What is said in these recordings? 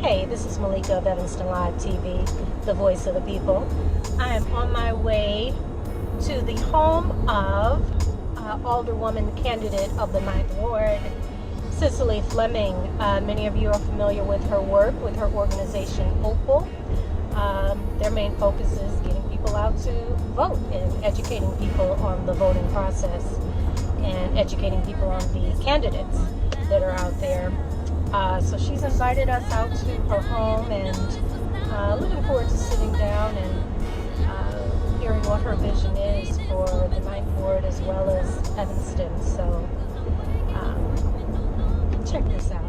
Hey, this is Malika of Evanston Live TV, the voice of the people. I am on my way to the home of Alderwoman candidate of the 9th Ward, Cicely Fleming. Many of you are familiar with her work, with her organization OPAL. Their main focus is getting people out to vote and educating people on the voting process and educating people on the candidates that are out there. So she's invited us out to her home, and looking forward to sitting down and hearing what her vision is for the 9th Ward as well as Evanston. So check this out.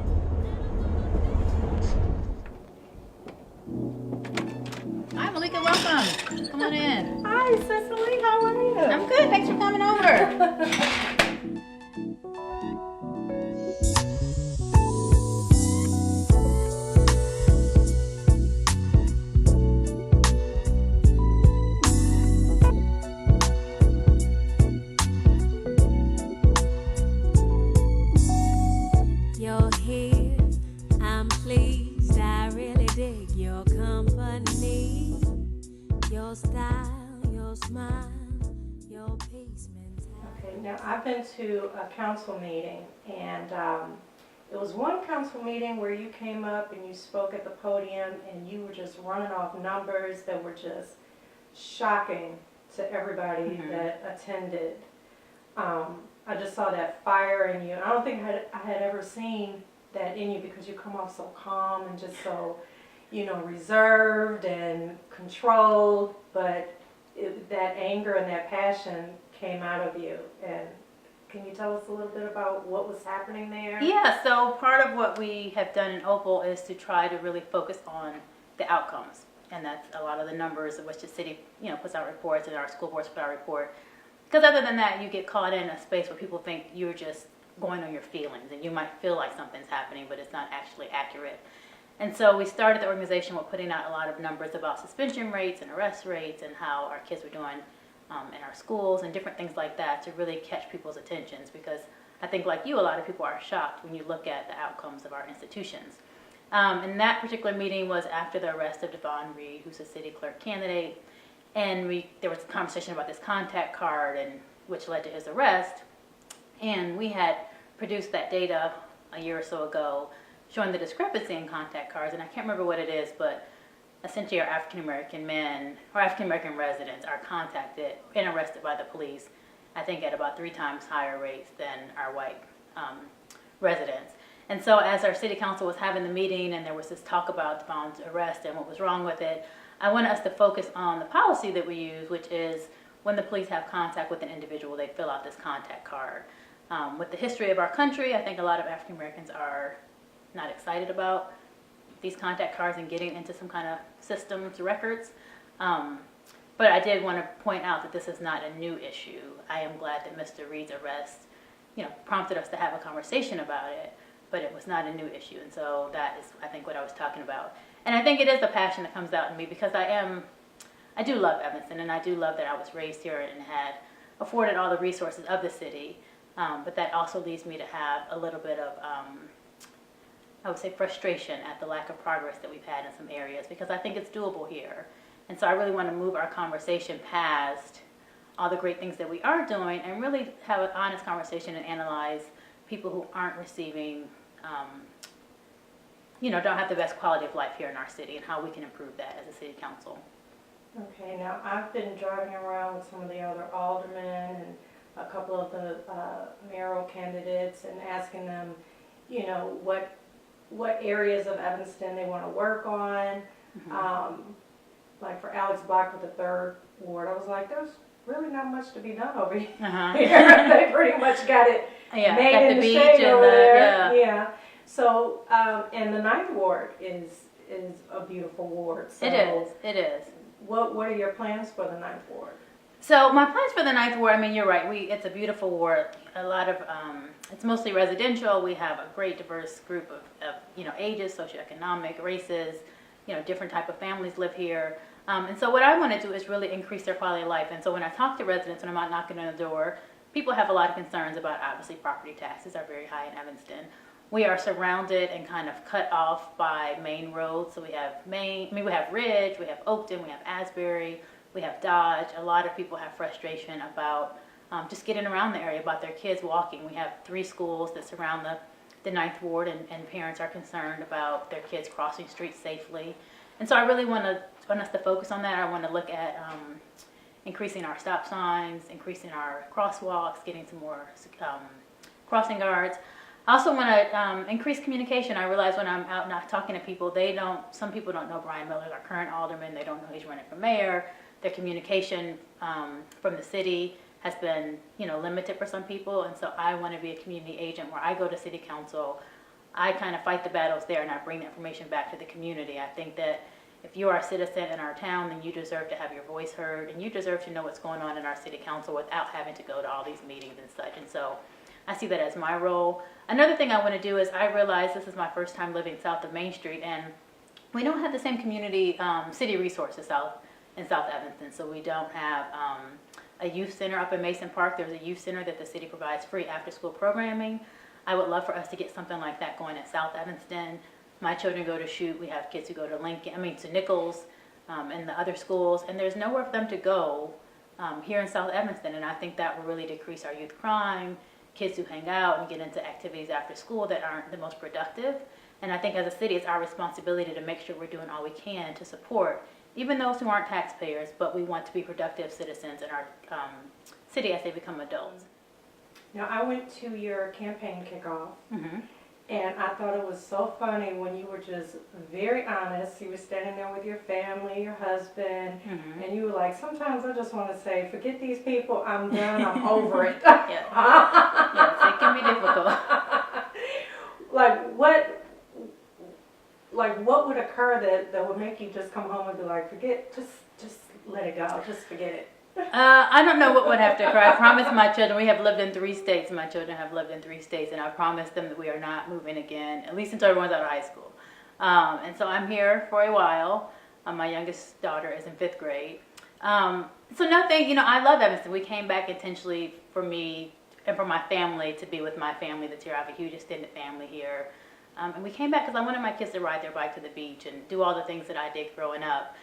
Hi, Malika, welcome. Come on in. Hi, Cicely. How are you? I'm good. Thanks for coming over. You're here, I'm pleased, I really dig your company, your style, your smile, your peace mentality. Okay, now I've been to a council meeting, and it was one council meeting where you came up and you spoke at the podium and you were just running off numbers that were just shocking to everybody that attended. I just saw that fire in you. I don't think I had ever seen that in you, because you come off so calm and just so, reserved and controlled, but that anger and that passion came out of you. And can you tell us a little bit about what was happening there? Yeah, so part of what we have done in OPAL is to try to really focus on the outcomes. And that's a lot of the numbers of which the city, puts out reports, and our school boards put out a report. Because other than that, you get caught in a space where people think you're just going on your feelings, and you might feel like something's happening, but it's not actually accurate. And so we started the organization with putting out a lot of numbers about suspension rates and arrest rates and how our kids were doing in our schools and different things like that, to really catch people's attentions, because I think, like you, a lot of people are shocked when you look at the outcomes of our institutions. And that particular meeting was after the arrest of Devon Reed, who's a city clerk candidate. And there was a conversation about this contact card, and which led to his arrest. And we had produced that data a year or so ago, showing the discrepancy in contact cards. And I can't remember what it is, but essentially our African-American men or African-American residents are contacted and arrested by the police, I think at about 3 times higher rates than our white residents. And so as our city council was having the meeting, and there was this talk about Devon's arrest and what was wrong with it, I want us to focus on the policy that we use, which is when the police have contact with an individual, they fill out this contact card. With the history of our country, I think a lot of African Americans are not excited about these contact cards and getting into some kind of systems, records. But I did want to point out that this is not a new issue. I am glad that Mr. Reed's arrest, prompted us to have a conversation about it, but it was not a new issue. And so that is, I think, what I was talking about. And I think it is the passion that comes out in me, because I do love Evanston, and I do love that I was raised here and had afforded all the resources of the city. But that also leads me to have a little bit of, I would say, frustration at the lack of progress that we've had in some areas, because I think it's doable here. And so I really want to move our conversation past all the great things that we are doing and really have an honest conversation and analyze people who aren't receiving, don't have the best quality of life here in our city, and how we can improve that as a city council. Okay, now I've been driving around with some of the other aldermen and a couple of the mayoral candidates, and asking them, what areas of Evanston they want to work on. Mm-hmm. Like for Alex Black with the 3rd Ward, I was like, there's really not much to be done over here. Uh-huh. They pretty much got it made in the shade over there. Yeah. So, and the 9th Ward is a beautiful ward. So It is. What are your plans for the 9th Ward? So my plans for the 9th Ward, you're right. It's a beautiful ward. A lot of, it's mostly residential. We have a great diverse group of ages, socioeconomic, races, different type of families live here. And so what I want to do is really increase their quality of life. And so when I talk to residents, when I'm out knocking on the door, people have a lot of concerns about, obviously, property taxes are very high in Evanston. we are surrounded and kind of cut off by main roads. So we have we have Ridge, we have Oakton, we have Asbury, we have Dodge. A lot of people have frustration about just getting around the area, about their kids walking. We have 3 schools that surround the 9th Ward, and parents are concerned about their kids crossing streets safely. And so I really want us to focus on that. I want to look at increasing our stop signs, increasing our crosswalks, getting some more crossing guards. I also want to increase communication. I realize when I'm out not talking to people, some people don't know Brian Miller, our current alderman. They don't know he's running for mayor. Their communication from the city has been, limited for some people. And so I want to be a community agent where I go to city council. I kind of fight the battles there, and I bring the information back to the community. I think that if you are a citizen in our town, then you deserve to have your voice heard, and you deserve to know what's going on in our city council without having to go to all these meetings and such. And so I see that as my role. Another thing I want to do is I realize this is my first time living south of Main Street, and we don't have the same community city resources in South Evanston. So we don't have a youth center up in Mason Park. There's a youth center that the city provides free after-school programming. I would love for us to get something like that going at South Evanston. My children go to Chute. We have kids who go to Nichols and the other schools, and there's nowhere for them to go here in South Evanston. And I think that will really decrease our youth crime, kids who hang out and get into activities after school that aren't the most productive. And I think as a city, it's our responsibility to make sure we're doing all we can to support even those who aren't taxpayers, but we want to be productive citizens in our city as they become adults. Now, I went to your campaign kickoff, Mm-hmm. and I thought it was so funny when you were just very honest. You were standing there with your family, your husband, Mm-hmm. and you were like, sometimes I just want to say, forget these people, I'm done, I'm over it. Yes, it can be difficult. What would occur that would make you just come home and be like, forget, just let it go, just forget it? I don't know what would have to occur. I promised my children, we have lived in 3 states. My children have lived in 3 states, and I promised them that we are not moving again, at least until everyone's out of high school. And so I'm here for a while. My youngest daughter is in 5th grade. So nothing, I love Evanston. We came back intentionally for me and for my family to be with my family that's here. I have a huge extended family here. And we came back because I wanted my kids to ride their bike to the beach and do all the things that I did growing up.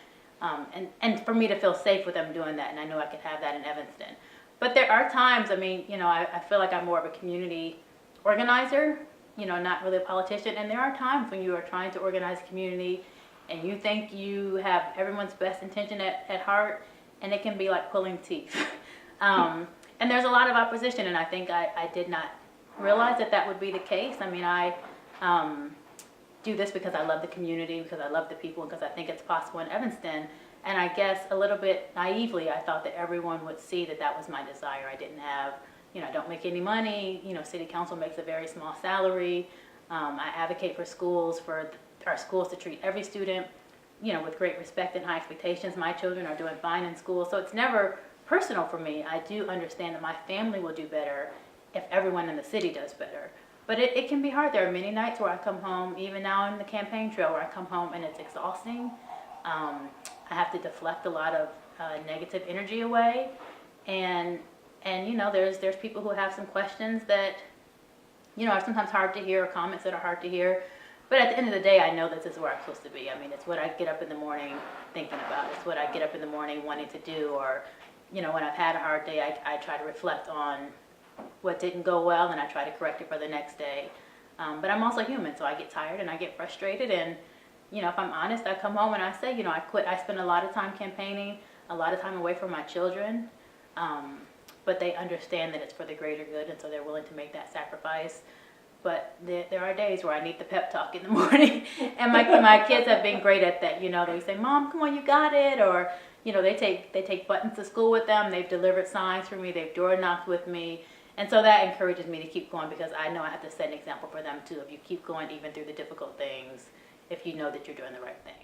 And for me to feel safe with them doing that, and I knew I could have that in Evanston. But there are times, I feel like I'm more of a community organizer, not really a politician. And there are times when you are trying to organize a community and you think you have everyone's best intention at heart, and it can be like pulling teeth. And there's a lot of opposition, and I think I did not realize that would be the case. I do this because I love the community, because I love the people, because I think it's possible in Evanston. And I guess a little bit naively, I thought that everyone would see that was my desire. I didn't have, I don't make any money. City council makes a very small salary. I advocate for our schools to treat every student, with great respect and high expectations. My children are doing fine in school. So it's never personal for me. I do understand that my family will do better if everyone in the city does better. But it can be hard. There are many nights where I come home, even now in the campaign trail, where I come home and it's exhausting. I have to deflect a lot of negative energy away. And there's people who have some questions that, are sometimes hard to hear, or comments that are hard to hear. But at the end of the day, I know this is where I'm supposed to be. It's what I get up in the morning thinking about. It's what I get up in the morning wanting to do. Or, when I've had a hard day, I try to reflect on what didn't go well, and I try to correct it for the next day. But I'm also human, so I get tired and I get frustrated. And, if I'm honest, I come home and I say, I quit. I spend a lot of time campaigning, a lot of time away from my children. But they understand that it's for the greater good, and so they're willing to make that sacrifice. But there are days where I need the pep talk in the morning. And my kids have been great at that. They say, Mom, come on, you got it. Or, they take buttons to school with them. They've delivered signs for me. They've door knocked with me. And so that encourages me to keep going, because I know I have to set an example for them too. If you keep going even through the difficult things, if you know that you're doing the right thing.